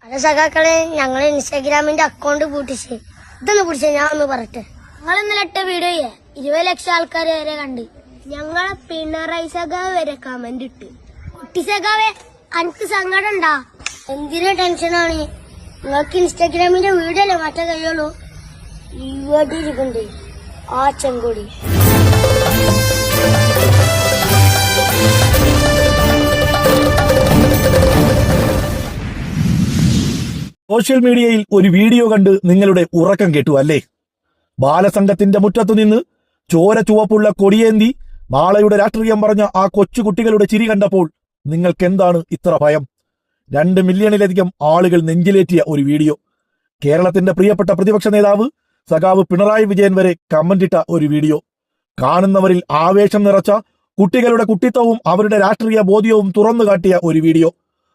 അല്ല സഖാക്കളെ, ഞങ്ങള് ഇൻസ്റ്റാഗ്രാമിന്റെ അക്കൗണ്ട് പൂട്ടിച്ച് ഇതൊന്ന് പിടിച്ച ഞാൻ ഒന്ന് പറട്ടെ. ഞങ്ങൾ ഇന്നലെ ഇട്ട വീഡിയോ 20 ലക്ഷം ആൾക്കാർ വരെ കണ്ട്. ഞങ്ങളെ പിണറായി സഖാവ് വരെ കമന്റ് ഇട്ട്. കുട്ടി സഖാവേ, അനക്ക് സങ്കടം ഉണ്ടാ? എന്തിനാ ടെൻഷനാണ്? നിങ്ങൾക്ക് ഇൻസ്റ്റാഗ്രാമിന്റെ വീഡിയോ അല്ലേ മാറ്റാൻ കഴിയുള്ളൂ. ഇവിടെ ഇരിക്കണ്ട് ആ ചെങ്കൊടി. സോഷ്യൽ മീഡിയയിൽ ഒരു വീഡിയോ കണ്ട് നിങ്ങളുടെ ഉറക്കം കെട്ടു അല്ലേ? ബാലസംഘത്തിന്റെ മുറ്റത്തു നിന്ന് ചോര ചുവപ്പുള്ള കൊടിയേന്തി നാളെയുടെ രാഷ്ട്രീയം പറഞ്ഞ ആ കൊച്ചുകുട്ടികളുടെ ചിരി കണ്ടപ്പോൾ നിങ്ങൾക്കെന്താണ് ഇത്ര ഭയം? 2 മില്യണിലധികം ആളുകൾ നെഞ്ചിലേറ്റിയ ഒരു വീഡിയോ. കേരളത്തിന്റെ പ്രിയപ്പെട്ട പ്രതിപക്ഷ നേതാവ് സഖാവ് പിണറായി വിജയൻ വരെ കമന്റിട്ട ഒരു വീഡിയോ. കാണുന്നവരിൽ ആവേശം നിറച്ച കുട്ടികളുടെ കുട്ടിത്വവും അവരുടെ രാഷ്ട്രീയ ബോധ്യവും തുറന്നു കാട്ടിയ ഒരു വീഡിയോ.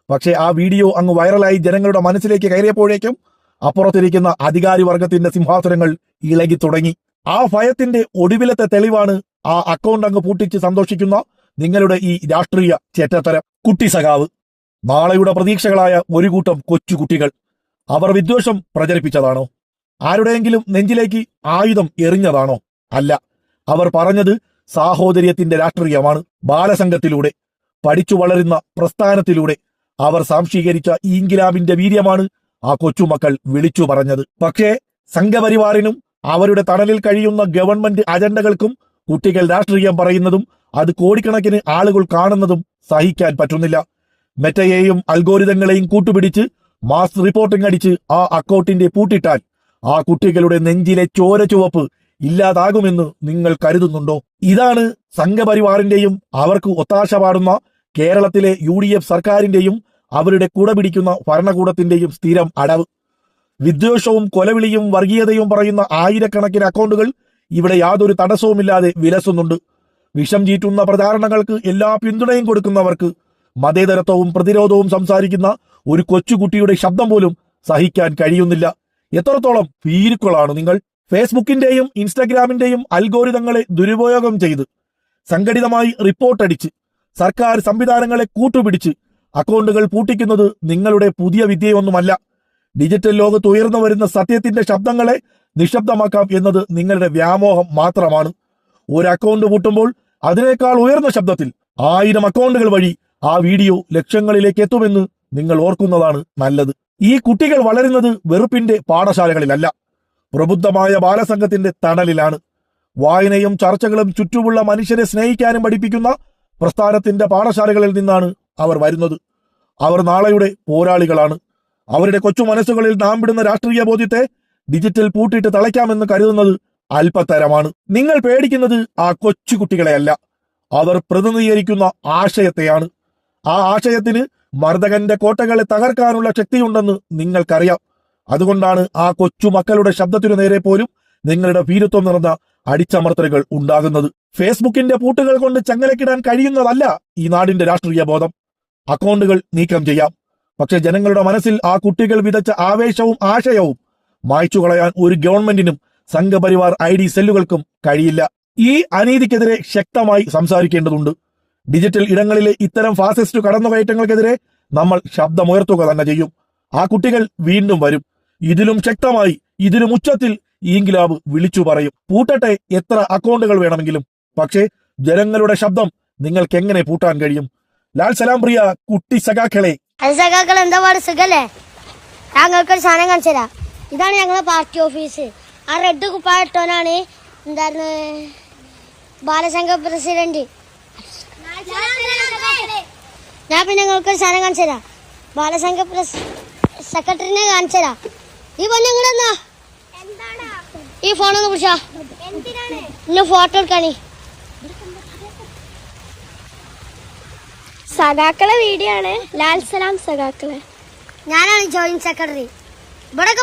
പക്ഷേ ആ വീഡിയോ അങ്ങ് വൈറലായി ജനങ്ങളുടെ മനസ്സിലേക്ക് കയറിയപ്പോഴേക്കും അപ്പുറത്തിരിക്കുന്ന അധികാരി വർഗത്തിന്റെ സിംഹാസനങ്ങൾ ഇളകി തുടങ്ങി. ആ ഭയത്തിന്റെ ഒടുവിലത്തെ തെളിവാണ് ആ അക്കൗണ്ട് അങ്ങ് പൂട്ടിച്ച് സന്തോഷിക്കുന്ന നിങ്ങളുടെ ഈ രാഷ്ട്രീയ ചേറ്റത്തരം. കുട്ടി സഖാവ്, നാളെയുടെ പ്രതീക്ഷകളായ ഒരു കൂട്ടം കൊച്ചുകുട്ടികൾ. അവർ വിദ്വേഷം പ്രചരിപ്പിച്ചതാണോ? ആരുടെയെങ്കിലും നെഞ്ചിലേക്ക് ആയുധം എറിഞ്ഞതാണോ? അല്ല, അവർ പറഞ്ഞത് സാഹോദര്യത്തിന്റെ രാഷ്ട്രീയമാണ്. ബാലസംഘത്തിലൂടെ, പഠിച്ചു വളരുന്ന പ്രസ്ഥാനത്തിലൂടെ അവർ സാംശീകരിച്ച ഇൻകിലാബിന്റെ വീര്യമാണ് ആ കൊച്ചുമക്കൾ വിളിച്ചു പറഞ്ഞത്. പക്ഷേ സംഘപരിവാറിനും അവരുടെ തണലിൽ കഴിയുന്ന ഗവൺമെന്റ് അജണ്ടകൾക്കും കുട്ടികൾ രാഷ്ട്രീയം പറയുന്നതും അത് കോടിക്കണക്കിന് ആളുകൾ കാണുന്നതും സഹിക്കാൻ പറ്റുന്നില്ല. മെറ്റയെയും അൽഗോരിതങ്ങളെയും കൂട്ടുപിടിച്ച് മാസ് റിപ്പോർട്ടിംഗ് അടിച്ച് ആ അക്കൗണ്ടിന്റെ പൂട്ടിട്ടാൽ ആ കുട്ടികളുടെ നെഞ്ചിലെ ചോര ചുവപ്പ് ഇല്ലാതാകുമെന്ന് നിങ്ങൾ കരുതുന്നുണ്ടോ? ഇതാണ് സംഘപരിവാറിന്റെയും അവർക്ക് ഒത്താശ പാടുന്ന കേരളത്തിലെ UDF സർക്കാരിന്റെയും അവരുടെ കൂടെ പിടിക്കുന്ന ഭരണകൂടത്തിന്റെയും സ്ഥിരം അടവ്. വിദ്വേഷവും കൊലവിളിയും വർഗീയതയും പറയുന്ന ആയിരക്കണക്കിന് അക്കൗണ്ടുകൾ ഇവിടെ യാതൊരു തടസ്സവുമില്ലാതെ വിലസുന്നുണ്ട്. വിഷം ചീറ്റുന്ന പ്രചാരണങ്ങൾക്ക് എല്ലാ പിന്തുണയും കൊടുക്കുന്നവർക്ക് മതേതരത്വവും പ്രതിരോധവും സംസാരിക്കുന്ന ഒരു കൊച്ചുകുട്ടിയുടെ ശബ്ദം പോലും സഹിക്കാൻ കഴിയുന്നില്ല. എത്രത്തോളം ഭീരുക്കളാണ് നിങ്ങൾ? ഫേസ്ബുക്കിന്റെയും ഇൻസ്റ്റാഗ്രാമിന്റെയും അൽഗോരിതങ്ങളെ ദുരുപയോഗം ചെയ്ത് സംഘടിതമായി റിപ്പോർട്ടടിച്ച് സർക്കാർ സംവിധാനങ്ങളെ കൂട്ടുപിടിച്ച് അക്കൗണ്ടുകൾ പൂട്ടിക്കുന്നത് നിങ്ങളുടെ പുതിയ വിദ്യയൊന്നുമല്ല. ഡിജിറ്റൽ ലോകത്ത് ഉയർന്നു വരുന്ന സത്യത്തിന്റെ ശബ്ദങ്ങളെ നിശബ്ദമാക്കാം എന്നത് നിങ്ങളുടെ വ്യാമോഹം മാത്രമാണ്. ഒരു അക്കൗണ്ട് പൂട്ടുമ്പോൾ അതിനേക്കാൾ ഉയർന്ന ശബ്ദത്തിൽ 1000 അക്കൗണ്ടുകൾ വഴി ആ വീഡിയോ ലക്ഷങ്ങളിലേക്ക് എത്തുമെന്ന് നിങ്ങൾ ഓർക്കുന്നതാണ് നല്ലത്. ഈ കുട്ടികൾ വളരുന്നത് വെറുപ്പിന്റെ പാഠശാലകളിലല്ല, പ്രബുദ്ധമായ ബാലസംഘത്തിന്റെ തണലിലാണ്. വായനയും ചർച്ചകളും ചുറ്റുമുള്ള മനുഷ്യരെ സ്നേഹിക്കാനും പഠിപ്പിക്കുന്ന പ്രസ്ഥാനത്തിന്റെ പാഠശാലകളിൽ നിന്നാണ് അവർ വരുന്നത്. അവർ നാളെയുടെ പോരാളികളാണ്. അവരുടെ കൊച്ചു മനസ്സുകളിൽ നാം വിടുന്ന രാഷ്ട്രീയ ബോധ്യത്തെ ഡിജിറ്റൽ പൂട്ടിട്ട് തളയ്ക്കാമെന്ന് കരുതുന്നത് അല്പത്തരമാണ്. നിങ്ങൾ പേടിക്കുന്നത് ആ കൊച്ചുകുട്ടികളെയല്ല, അവർ പ്രതിനിധീകരിക്കുന്ന ആശയത്തെയാണ്. ആ ആശയത്തിന് മർദ്ദകന്റെ കോട്ടകളെ തകർക്കാനുള്ള ശക്തിയുണ്ടെന്ന് നിങ്ങൾക്കറിയാം. അതുകൊണ്ടാണ് ആ കൊച്ചുമക്കളുടെ ശബ്ദത്തിനു നേരെ പോലും നിങ്ങളുടെ ഭീരുത്വം നിറഞ്ഞ അടിച്ചമർത്തലുകൾ ഉണ്ടാകുന്നത്. ഫേസ്ബുക്കിന്റെ പൂട്ടുകൾ കൊണ്ട് ചങ്ങലക്കിടാൻ കഴിയുന്നതല്ല ഈ നാടിന്റെ രാഷ്ട്രീയ ബോധം. അക്കൗണ്ടുകൾ നീക്കം ചെയ്യാം, പക്ഷെ ജനങ്ങളുടെ മനസ്സിൽ ആ കുട്ടികൾ വിതച്ച ആവേശവും ആശയവും മായ്ച്ചു കളയാൻ ഒരു ഗവൺമെന്റിനും സംഘപരിവാർ ID സെല്ലുകൾക്കും കഴിയില്ല. ഈ അനീതിക്കെതിരെ ശക്തമായി സംസാരിക്കേണ്ടതുണ്ട്. ഡിജിറ്റൽ ഇടങ്ങളിലെ ഇത്തരം ഫാസിസ്റ്റ് കടന്നുകയറ്റങ്ങൾക്കെതിരെ നമ്മൾ ശബ്ദമുയർത്തുക തന്നെ ചെയ്യും. ആ കുട്ടികൾ വീണ്ടും വരും. ഇതിലും ശക്തമായി, ഇതിലും ഉച്ചത്തിൽ ഇൻകിലാബ് വിളിച്ചു പറയും. പൂട്ടട്ടെ എത്ര അക്കൗണ്ടുകൾ വേണമെങ്കിലും, പക്ഷേ ജനങ്ങളുടെ ശബ്ദം നിങ്ങൾക്ക് എങ്ങനെ പൂട്ടാൻ കഴിയും? ലാൽ സലാം പ്രിയ കുട്ടി സഖാക്കളെ. സഖാക്കൾ എന്താ പാട്, സുഖല്ലേ? ഞങ്ങൾക്കൊരു സാധനം കാണിച്ചു തരാം. ഇതാണ് ഞങ്ങളെ പാർട്ടി ഓഫീസ്. ആ റെഡ് കുപ്പായിട്ടോനാണ് എന്തായിരുന്നു ബാലസംഘ പ്രസിഡന്റ്. ഞാൻ പിന്നെ ഞങ്ങൾക്കൊരു സാധനം കാണിച്ചു തരാം. ബാലസംഘ സെക്രട്ടറിനെ കാണിച്ചു തരാം. ഈ പൊന്നെ ഇങ്ങടെന്നാ ഈ ഫോണൊന്ന് പിടിച്ചാ ഇന്ന് ഫോട്ടോ എടുക്കാണി. സഖാക്കളെ വീഡിയോ ആണ്. ലാൽ സലാം സഖാക്കളെ. ഞാനാണ് ജോയിന്റ് സെക്രട്ടറി. ഇവിടെ